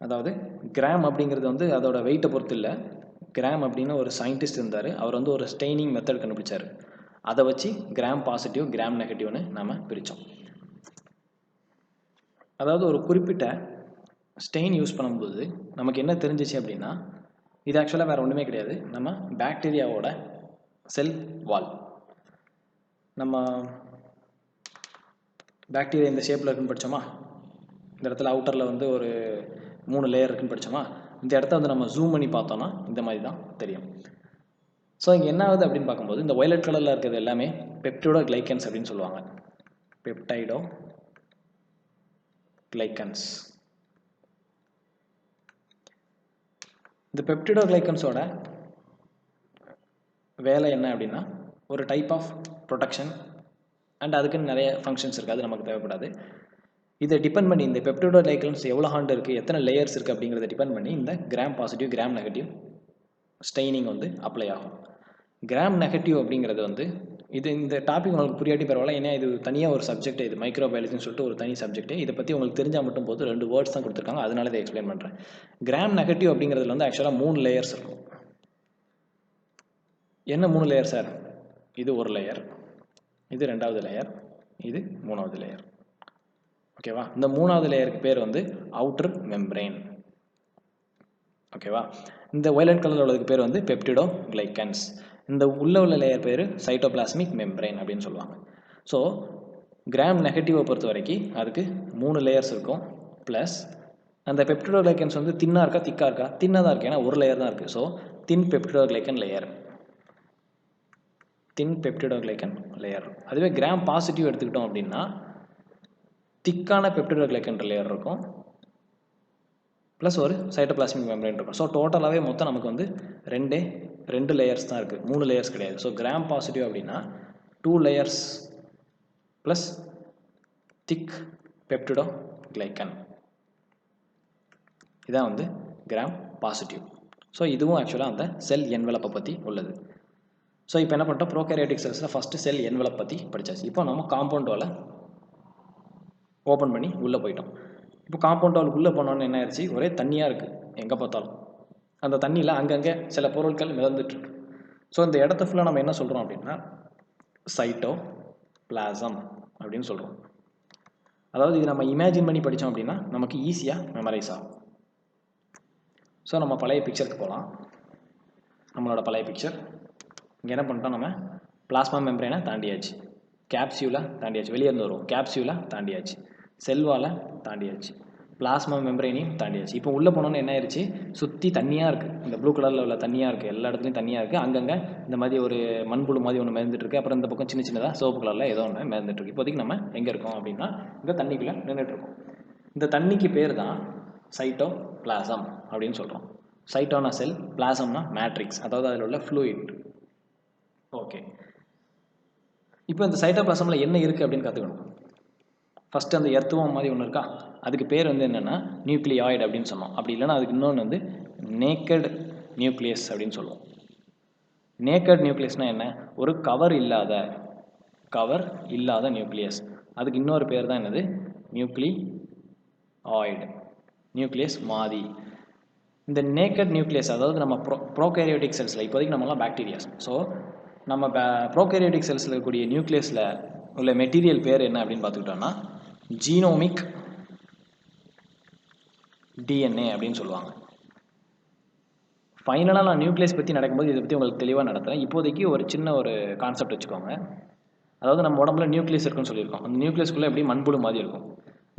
அதாவது கிராம் அப்படிங்கிறது வந்து அதோட வெயிட்டை பொறுத்து இல்லை. கிராம் அப்படின்னு ஒரு சயின்டிஸ்ட் இருந்தார். அவர் வந்து ஒரு ஸ்டெய்னிங் மெத்தட் கண்டுபிடிச்சார். அதை வச்சு கிராம் பாசிட்டிவ் கிராம் நெகட்டிவ்னு நாம் பிரித்தோம். அதாவது ஒரு குறிப்பிட்ட ஸ்டெயின் யூஸ் பண்ணும்போது நமக்கு என்ன தெரிஞ்சிச்சு அப்படின்னா, இது ஆக்சுவலாக வேறு ஒன்றுமே கிடையாது. நம்ம பாக்டீரியாவோட செல் வால், நம்ம பாக்டீரியா இந்த ஷேப்பில் இருக்குன்னு படித்தோமா, இந்த இடத்துல அவுட்டரில் வந்து ஒரு 3 லேயர் இருக்குன்னு படித்தோமா, இந்த இடத்த வந்து நம்ம ஜூம் பண்ணி பார்த்தோன்னா இந்த மாதிரி தான் தெரியும். ஸோ இங்கே என்ன ஆகுது அப்படின்னு பார்க்கும்போது, இந்த வயலட் கலரில் இருக்கிறது எல்லாமே பெப்டிடோ கிளைக்கன்ஸ் அப்படின்னு சொல்லுவாங்க. பெப்டைடோ கிளைக்கன்ஸ். இந்த பெப்டிடோ கிளைக்கன்ஸோட வேலை என்ன அப்படின்னா, ஒரு டைப் ஆஃப் ப்ரொடெக்ஷன் அண்ட் அதுக்குன்னு நிறைய ஃபங்க்ஷன்ஸ் இருக்குது, அது நமக்கு தேவைப்படாது. இதை டிபெண்ட் பண்ணி இந்த பெப்டிடோ கிளைக்கன்ஸ் எவ்வளோ ஹாண்ட் இருக்குது, எத்தனை லேயர்ஸ் இருக்குது அப்படிங்கிறத டிபெண்ட் பண்ணி இந்த gram positive gram negative staining வந்து அப்ளை ஆகும். கிராம் நெகட்டிவ் அப்படிங்கிறது வந்து இந்த டாபிக் உங்களுக்கு புரியாட்டி பரவாயில்ல, ஏன்னா இது தனியாக ஒரு சப்ஜெக்ட், இது மைக்ரோபயாலஜின்னு சொல்லிட்டு ஒரு தனி சப்ஜெக்ட். இதை பற்றி உங்களுக்கு தெரிஞ்சால் மட்டும் போது 2 வேர்ட்ஸ் தான் கொடுத்துருக்காங்க, அதனால இதை எக்ஸ்பிளைன் பண்ணுறேன். கிராம் நெகட்டிவ் அப்படிங்கிறதுல வந்து ஆக்சுவலாக 3 லேயர்ஸ் இருக்கும். என்ன 3 லேயர் சார்? இது ஒரு லேயர், இது 2வது லேயர், இது 3வது லேயர். ஓகேவா? இந்த 3வது லேயருக்கு பேர் வந்து அவுட்டர் மெம்பரேன். ஓகேவா? இந்த வயலட் கலரில் உள்ளதுக்கு பேர் வந்து பெப்டிடோ கிளைக்கன்ஸ். இந்த உள்ள லேயர் பேர் சைட்டோபிளாஸ்மிக் மெம்பரேன் அப்படின்னு சொல்லுவாங்க. ஸோ கிராம் நெகட்டிவை பொறுத்த வரைக்கும் அதுக்கு 3 லேயர்ஸ் இருக்கும். ப்ளஸ் அந்த பெப்டிடோ கிளைக்கன்ஸ் வந்து தின்னாக இருக்கா திக்காக இருக்கா? தின்னாக தான் இருக்குது, ஏன்னா ஒரு லேயர் தான் இருக்குது. ஸோ தின் பெப்டிடோ கிளைக்கன் லேயர், தின் பெப்டிடோ கிளைக்கன் லேயர். அதுவே கிராம் பாசிட்டிவ் எடுத்துக்கிட்டோம் அப்படின்னா திக்கான பெப்டிடோ கிளைக்கன் லேயர் இருக்கும், ப்ளஸ் ஒரு சைட்டோபிளாஸ்மிக் மெம்பரேன் இருக்கும். ஸோ டோட்டலாகவே மொத்தம் நமக்கு வந்து 2 லேயர்ஸ் தான் இருக்குது, 3 லேயர்ஸ் கிடையாது. ஸோ கிராம் பாசிட்டிவ் அப்படின்னா 2 லேயர்ஸ் ப்ளஸ் திக் பெப்டிடோ கிளைக்கன். இதான் வந்து கிராம் பாசிட்டிவ். ஸோ இதுவும் ஆக்சுவலாக அந்த செல் என்வலப்பை பற்றி உள்ளது. ஸோ இப்போ என்ன பண்ணிட்டோம், ப்ரோகாரியோட்டிக் செல்ஸில் ஃபஸ்ட்டு செல் என்வலப் பற்றி படித்தாச்சு. இப்போ நம்ம காம்பவுண்ட் வாலை ஓப்பன் பண்ணி உள்ளே போயிட்டோம். இப்போ காம்பவுண்ட் வால் உள்ளே போனோன்னு என்ன ஆயிடுச்சு, ஒரே தண்ணியாக இருக்குது எங்கே பார்த்தாலும். அந்த தண்ணியில் அங்கங்கே சில பொருட்கள் மிதந்துட்டுருக்கு. ஸோ இந்த இடத்த ஃபுல்லாக நம்ம என்ன சொல்கிறோம் அப்படின்னா சைட்டோபிளாசம் அப்படின்னு சொல்கிறோம். அதாவது இது நம்ம இமேஜின் பண்ணி படித்தோம் அப்படின்னா நமக்கு ஈஸியாக மெமரைஸ் ஆகும். ஸோ நம்ம பழைய பிக்சருக்கு போகலாம். நம்மளோட பழைய பிக்சர் இங்கே என்ன பண்ணிட்டோம், நம்ம பிளாஸ்மா மெம்பரேனை தாண்டியாச்சு, கேப்சியூலை தாண்டியாச்சு, வெளியே இருந்து வரும் கேப்சியூலை தாண்டியாச்சு, செல்வாலை தாண்டியாச்சு, பிளாஸ்மா மெம்பரேனையும் தாண்டியாச்சு. இப்போ உள்ளே போனோன்னு என்ன ஆயிடுச்சு, சுற்றி தண்ணியாக இருக்குது, இந்த ப்ளூ கலரில் உள்ள தண்ணியாக இருக்குது, எல்லா இடத்துலையும் தண்ணியாக இருக்குது. அங்கங்கே இந்த மாதிரி ஒரு மண்புழு மாதிரி ஒன்று மிதந்துட்டுருக்கு. அப்புறம் இந்த பக்கம் சின்ன சின்னதாக சிவப்பு கலரில் ஏதோ ஒன்று மிதந்துட்டுருக்கு. இப்போதைக்கு நம்ம எங்கே இருக்கோம் அப்படின்னா இந்த தண்ணிக்குள்ளே நின்றுட்டுருக்கோம். இந்த தண்ணிக்கு பேர் தான் சைட்டோபிளாசம் அப்படின்னு சொல்கிறோம். சைட்டோனா செல், பிளாசம்னா மேட்ரிக்ஸ், அதாவது அதில் உள்ள ஃப்ளூயிட். ஓகே, இப்போ இந்த சைட்டோபிளாசமில் என்ன இருக்குது அப்படின்னு கற்றுக்கணும். ஃபஸ்ட்டு அந்த எர்த்துவம் மாதிரி ஒன்று இருக்கா, அதுக்கு பேர் வந்து என்னென்னா நியூக்ளியாய்டு அப்படின்னு சொன்னோம். அப்படி இல்லைன்னா அதுக்கு இன்னொன்று வந்து நேக்கட் நியூக்ளியஸ் அப்படின்னு சொல்லுவோம். நேக்கட் நியூக்ளியஸ்னால் என்ன, ஒரு கவர் இல்லாத நியூக்ளியஸ். அதுக்கு இன்னொரு பேர் தான் என்னது, நியூக்ளியாய்டு, நியூக்ளியஸ் மாதி. இந்த நேக்கட் நியூக்ளியஸ் அதாவது நம்ம ப்ரோகாரியோட்டிக் செல்ஸில், இப்போதைக்கு நம்மலாம் பாக்டீரியாஸ். ஸோ நம்ம ப்ரோகாரியோட்டிக் செல்ஸில் இருக்கக்கூடிய நியூக்ளியஸில் உள்ள மெட்டீரியல் பேர் என்ன அப்படின்னு பார்த்துக்கிட்டோம்னா ஜீனோமிக் டிஎன்ஏ அப்படின்னு சொல்லுவாங்க. ஃபைனலாக நான் நியூக்ளியஸ் பற்றி நடக்கும்போது இதை பற்றி உங்களுக்கு தெளிவாக நடத்துகிறேன். இப்போதைக்கு ஒரு சின்ன ஒரு கான்செப்ட் வச்சுக்கோங்க. அதாவது நம்ம உடம்புல நியூக்ளியஸ் இருக்குன்னு சொல்லியிருக்கோம். அந்த நியூக்ளியஸ்குள்ளே எப்படி மண்புழு மாதிரி இருக்கும்.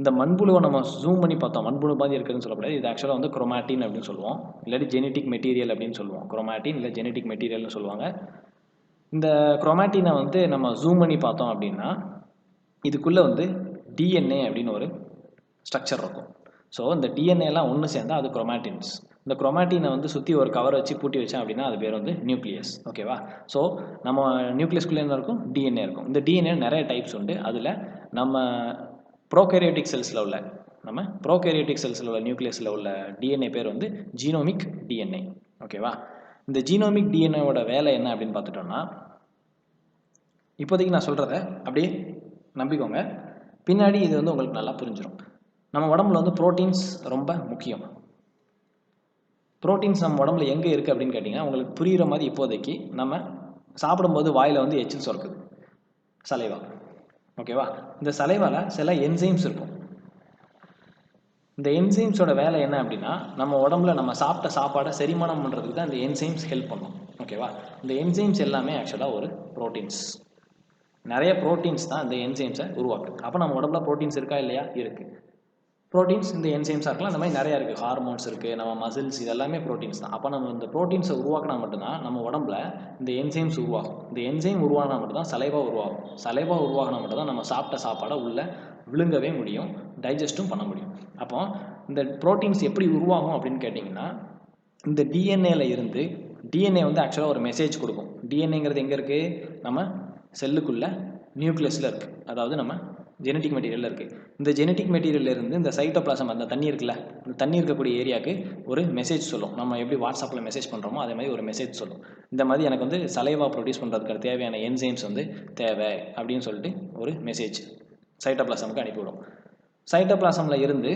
இந்த மண்புழுவை நம்ம ஜூம் பண்ணி பார்த்தோம், மண்புழு மாதிரி இருக்குதுன்னு சொல்லக்கூடாது. இது ஆக்சுவலாக வந்து குரோமாட்டின் அப்படின்னு சொல்லுவோம், இல்லாட்டி ஜெனட்டிக் மெட்டீரியல் அப்படின்னு சொல்லுவோம். குரோமாட்டின் இல்லை ஜெனட்டிக் மெட்டீரியல்னு சொல்லுவாங்க. இந்த குரோமாட்டினை வந்து நம்ம ஜூம் பண்ணி பார்த்தோம் அப்படின்னா இதுக்குள்ளே வந்து டிஎன்ஏ அப்படின்னு ஒரு ஸ்ட்ரக்சர் இருக்கும். ஸோ இந்த டிஎன்ஏலாம் ஒன்று சேர்ந்தால் அது குரோமாட்டின்ஸ். இந்த குரோமாட்டினை வந்து சுற்றி ஒரு கவர் வச்சு பூட்டி வச்சேன் அப்படின்னா அது பேர் வந்து நியூக்ளியஸ். ஓகேவா? ஸோ நம்ம நியூக்ளியஸ்குள்ளே என்ன இருக்கும், டிஎன்ஏ இருக்கும். இந்த டிஎன்ஏ நிறைய டைப்ஸ் உண்டு. அதில் நம்ம ப்ரோகாரியோட்டிக் செல்ஸில் உள்ள நியூக்ளியஸில் உள்ள டிஎன்ஏ பேர் வந்து ஜீனோமிக் டிஎன்ஏ. ஓகேவா? இந்த ஜீனோமிக் டிஎன்ஏவோட வேலை என்ன அப்படின்னு பார்த்துட்டோம்னா, இப்போதைக்கு நான் சொல்கிறத அப்படியே நம்பிக்கோங்க, பின்னாடி இது வந்து உங்களுக்கு நல்லா புரிஞ்சிடும். நம்ம உடம்புல வந்து ப்ரோட்டீன்ஸ் ரொம்ப முக்கியம். ப்ரோட்டீன்ஸ் நம்ம உடம்புல எங்கே இருக்குது அப்படின்னு கேட்டிங்கன்னா, உங்களுக்கு புரிகிற மாதிரி இப்போதைக்கு நம்ம சாப்பிடும்போது வாயில் வந்து எச்சில் சுரக்குது, சலைவா. ஓகேவா? இந்த சலைவாவில் சில என்சைம்ஸ் இருக்கும். இந்த என்சைம்ஸோட வேலை என்ன அப்படின்னா, நம்ம உடம்புல நம்ம சாப்பிட்ட சாப்பாடை செரிமானம் பண்ணுறதுக்கு தான் இந்த என்சைம்ஸ் ஹெல்ப் பண்ணும். ஓகேவா? இந்த என்சைம்ஸ் எல்லாமே ஆக்சுவலாக ஒரு ப்ரோட்டீன்ஸ். நிறைய ப்ரோட்டீன்ஸ் தான் இந்த என்சைம்ஸை உருவாக்குது. அப்போ நம்ம உடம்புல ப்ரோட்டீன்ஸ் இருக்கா இல்லையா? இருக்குது. ப்ரோட்டீன்ஸ் இந்த என்சைம்ஸாக இருக்கலாம், இந்த மாதிரி நிறையா இருக்குது. ஹார்மோன்ஸ் இருக்குது, நம்ம மசில்ஸ், இது எல்லாமே ப்ரோட்டீன்ஸ் தான். அப்போ நம்ம இந்த ப்ரோட்டீன்ஸை உருவாக்கினா மட்டும்தான் நம்ம உடம்புல இந்த என்சைம்ஸ் உருவாகும். இந்த என்சைம் உருவானா மட்டும்தான் சலைவா உருவாகும். சலைவா உருவாகினா மட்டும்தான் நம்ம சாப்பிட்ட சாப்பாடை உள்ளே விழுங்கவே முடியும், டைஜஸ்ட்டும் பண்ண முடியும். அப்போ இந்த ப்ரோட்டீன்ஸ் எப்படி உருவாகும் அப்படின்னு கேட்டிங்கன்னா, இந்த டிஎன்ஏல இருந்து டிஎன்ஏ வந்து ஆக்சுவலாக ஒரு மெசேஜ் கொடுக்கும். டிஎன்ஏங்கிறது எங்கே இருக்குது? நம்ம செல்லுக்குள்ளே நியூக்ளியஸில் இருக்குது, அதாவது நம்ம ஜெனட்டிக் மெட்டீரியலில் இருக்குது. இந்த ஜெனட்டிக் மெட்டீரியல்லேருந்து இந்த சைட்டோபிளாசம், அந்த தண்ணி இருக்குல்ல, இந்த தண்ணி இருக்கக்கூடிய ஏரியாவுக்கு ஒரு மெசேஜ் சொல்லும். நம்ம எப்படி வாட்ஸ்அப்பில் மெசேஜ் பண்ணுறோமோ அதே மாதிரி ஒரு மெசேஜ் சொல்லும். இந்த மாதிரி எனக்கு வந்து சலைவா ப்ரொடியூஸ் பண்ணுறதுக்கு தேவையான என்சைம்ஸ் வந்து தேவை அப்படின்னு சொல்லிட்டு ஒரு மெசேஜ் சைட்டோபிளாசமுக்கு அனுப்பிவிடும். சைட்டோபிளாசமில் இருந்து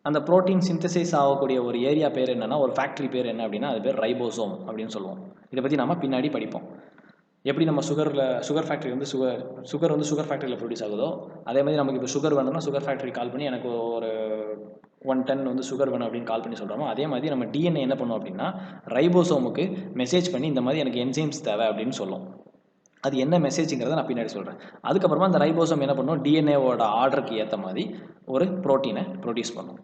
அந்த ப்ரோட்டீன் சிந்தசைஸ் ஆகக்கூடிய ஒரு ஏரியா பேர் என்னென்னா, ஒரு ஃபேக்ட்ரி பேர் என்ன அப்படின்னா, அது பேர் ரைபோசோம் அப்படின்னு சொல்லுவோம். இதை பற்றி நம்ம பின்னாடி படிப்போம். எப்படி நம்ம சுகர் ஃபேக்ட்ரி வந்து சுகர் வந்து சுகர் ஃபேக்ட்ரியில் ப்ரொடியூஸ் ஆகுதோ, அதே மாதிரி நமக்கு இப்போ சுகர் வேணும்னா சுகர் ஃபேக்ட்ரி கால் பண்ணி எனக்கு ஒரு 1 டன் வந்து சுகர் வேணும் அப்படின்னு கால் பண்ணி சொல்கிறோமோ, அதே மாதிரி நம்ம டிஎன்ஏ என்ன பண்ணும் அப்படின்னா, ரைபோசோமுக்கு மெசேஜ் பண்ணி இந்த மாதிரி எனக்கு என்சைம்ஸ் தேவை அப்படின்னு சொல்லும். அது என்ன மெசேஜுங்கிறத நான் பின்னாடி சொல்கிறேன். அதுக்கப்புறமா அந்த ரைபோசோம் என்ன பண்ணும், டிஎன்ஏவோட ஆர்டருக்கு ஏற்ற மாதிரி ஒரு ப்ரோட்டீனை ப்ரொடியூஸ் பண்ணும்.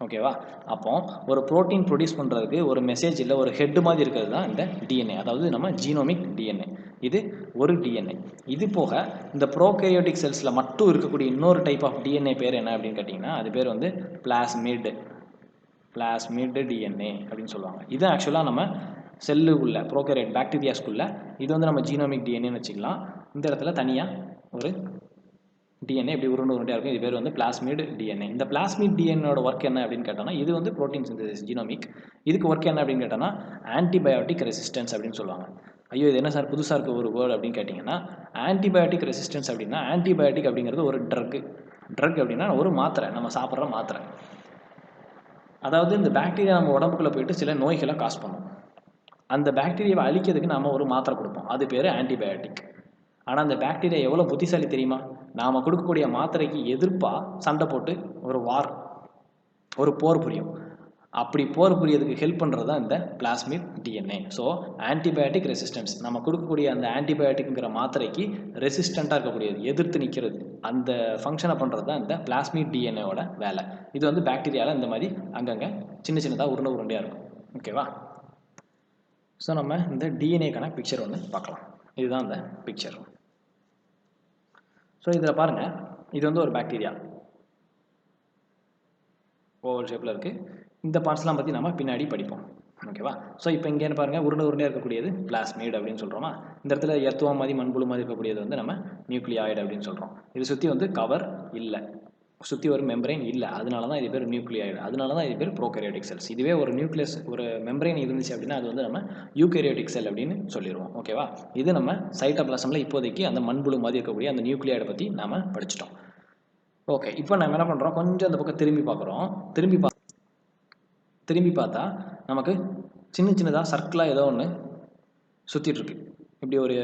ஓகேவா? அப்போ ஒரு ப்ரோட்டீன் ப்ரொடியூஸ் பண்ணுறதுக்கு ஒரு மெசேஜ் இல்லை, ஒரு ஹெட் மாதிரி இருக்கிறது தான் இந்த டிஎன்ஏ, அதாவது நம்ம ஜீனோமிக் டிஎன்ஏ. இது ஒரு டிஎன்ஏ. இது போக இந்த ப்ரோகேரியோட்டிக் செல்ஸில் மட்டும் இருக்கக்கூடிய இன்னொரு டைப் ஆஃப் டிஎன்ஏ பேர் என்ன அப்படின்னு கேட்டிங்கன்னா, அது பேர் வந்து பிளாஸ்மிட் டிஎன்ஏ அப்படின்னு சொல்லுவாங்க. இது ஆக்சுவலாக நம்ம செல்லுக்குள்ள ப்ரோகேரியட் பாக்டீரியாஸ்குள்ள இது வந்து நம்ம ஜீனோமிக் டிஎன்ஏன்னு வச்சுக்கலாம். இந்த இடத்துல தனியாக ஒரு டிஎன்ஏ இப்படி உருண்டையாக இருக்கும். இது பேர் வந்து பிளாஸ்மிட் டிஎன்ஏ. இந்த பிளாஸ்மிட் டிஎன்ஏட ஒர்க் என்ன அப்படின்னு கேட்டோம்னா, இது வந்து ப்ரோட்டீன் சிந்தசிஸ் ஜீனோமிக். இதுக்கு ஒர்க் என்ன அப்படின்னு கேட்டோம்னா, ஆன்டிபயோட்டிக் ரெசிஸ்டன்ஸ் அப்படின்னு சொல்லுவாங்க. ஐயோ இது என்ன சார் புதுசாக இருக்க ஒரு வேர்டு அப்படின்னு கேட்டிங்கன்னா, ஆன்டிபயோட்டிக் ரெசிஸ்டன்ஸ் அப்படின்னா, ஆன்டிபயோட்டிக் அப்படிங்கிறது ஒரு ட்ரக் அப்படின்னா ஒரு மாத்திரை, நம்ம சாப்பிட்ற மாத்திரை. அதாவது இந்த பாக்டீரியா நம்ம உடம்புக்குள்ளே போயிட்டு சில நோய்களை காஸ் பண்ணும். அந்த பாக்டீரியாவை அழிக்கிறதுக்கு நம்ம ஒரு மாத்திரை கொடுப்போம், அது பேர் ஆன்டிபயோட்டிக். ஆனால் அந்த பாக்டீரியா எவ்வளோ புத்திசாலி தெரியுமா? நாம் கொடுக்கக்கூடிய மாத்திரைக்கு எதிர்ப்பாக சண்டை போட்டு ஒரு போர் புரியும். அப்படி போர் புரியறதுக்கு ஹெல்ப் பண்ணுறது தான் இந்த plasmid DNA. So antibiotic resistance, நம்ம கொடுக்கக்கூடிய அந்த ஆன்டிபயோட்டிக்ங்கிற மாத்திரைக்கு ரெசிஸ்டண்ட்டாக இருக்கக்கூடியது, எதிர்த்து நிற்கிறது, அந்த ஃபங்க்ஷனை பண்ணுறது தான் இந்த பிளாஸ்மிட் டிஎன்ஏவோட வேலை. இது வந்து பாக்டீரியாவில் இந்த மாதிரி அங்கங்கே சின்ன சின்னதாக உருண்டையாக இருக்கும். ஓகேவா? ஸோ நம்ம இந்த டிஎன்ஏக்கான பிக்சர் ஒன்று பார்க்கலாம். இதுதான் அந்த பிக்சர். ஸோ இதில் பாருங்கள், இது வந்து ஒரு பாக்டீரியா ஓவல் ஷேப்பில் இருக்குது. இந்த பார்ட்ஸ்லாம் பற்றி நம்ம பின்னாடி படிப்போம். ஓகேவா? ஸோ இப்போ இங்கே பாருங்கள், உருண்டையாக இருக்கக்கூடியது பிளாஸ்மிட் அப்படின்னு சொல்கிறோமா. இந்த இடத்துல எர்த்துவா மாதிரி மண்புழு மாதிரி இருக்கக்கூடியது வந்து நம்ம நியூக்ளியாய்டு அப்படின்னு சொல்கிறோம். இது சுற்றி வந்து கவர் இல்லை, சுற்றி ஒரு மெம்பரைன் இல்லை, அதனால தான் இது பேர் நியூக்ளியாய்டு, அதனால தான் இது பேர் ப்ரோகேரியோட்டிக் செல்ஸ். இதுவே ஒரு நியூக்ளியஸ் ஒரு மெம்பரைன் இருந்துச்சு அப்படின்னா அது வந்து நம்ம யூகேரியோட்டிக் செல் அப்படின்னு சொல்லிடுவோம். ஓகேவா? இது நம்ம சைட்டோபிளாசமில் இப்போதைக்கு அந்த மண்புழு மாதிரி இருக்கக்கூடிய அந்த நியூக்ளியாய்டை பற்றி நாம் படிச்சிட்டோம். ஓகே, இப்போ நம்ம என்ன பண்ணுறோம், கொஞ்சம் அந்த பக்கம் திரும்பி பார்க்குறோம். திரும்பி பார்த்தா நமக்கு சின்ன சின்னதாக சர்க்கிளாக ஏதோ ஒன்று சுற்றிட்டுருக்கு. இப்படி ஒரு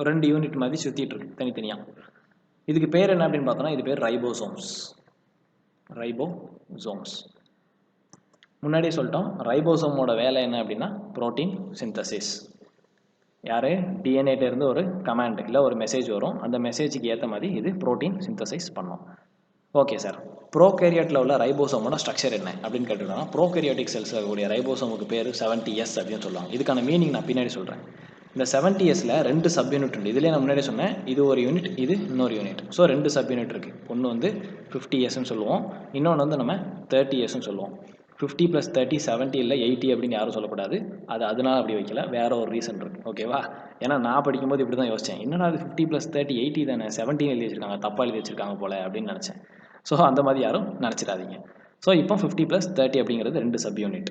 ரெண்டு யூனிட் மாதிரி சுற்றிட்டுருக்கு தனித்தனியாக. இதுக்கு பேர் என்ன அப்படின்னு பார்த்தோன்னா, இது பேர் ரைபோசோம்ஸ். முன்னாடியே சொல்லிட்டோம், ரைபோசோமோட வேலை என்ன அப்படின்னா புரோட்டீன் சிந்தசிஸ். யார்? டிஎன்ஏட்டேருந்து ஒரு கமாண்ட் இல்லை ஒரு மெசேஜ் வரும், அந்த மெசேஜுக்கு ஏற்ற மாதிரி இது புரோட்டீன் சிந்தசைஸ் பண்ணும். ஓகே சார், ப்ரோகேரியோட்டில் உள்ள ரைபோசோமோட ஸ்ட்ரக்சர் என்ன அப்படின்னு கேட்டுட்டோம்னா, ப்ரோகேரியோட்டிக் செல்ஸில் இருக்கக்கூடிய ரைபோசோமுக்கு பேர் 70S அப்படின்னு சொல்லுவாங்க. இதுக்கான மீனிங் நான் பின்னாடி சொல்கிறேன். இந்த 70Sல 2 சப் யூனிட் இருக்குது. இதிலே நான் முன்னாடி சொன்னேன், இது ஒரு யூனிட், இது இன்னொரு யூனிட். ஸோ 2 சப் யூனிட் இருக்குது. ஒன்று வந்து 50Sன்னு சொல்லுவோம், இன்னொன்று வந்து நம்ம 30Sன்னு சொல்லுவோம். 50 + 30 70 இல்லை 80 அப்படின்னு யாரும் சொல்லக்கூடாது. அதனால அப்படி வைக்கல, வேற ஒரு ரீசன் இருக்குது. ஓகேவா? ஏன்னா நான் படிக்கும்போது இப்படி தான் யோசித்தேன், என்னடா அது 50 + 30 80 தானே, 17 எழுதி வச்சிருக்காங்க, தப்பாக எழுதி வச்சிருக்காங்க போல அப்படின்னு நினச்சேன். ஸோ அந்த மாதிரி யாரும் நினச்சிடாதீங்க. ஸோ இப்போ 50 + 30 அப்படிங்கிறது 2 சப் யூனிட்.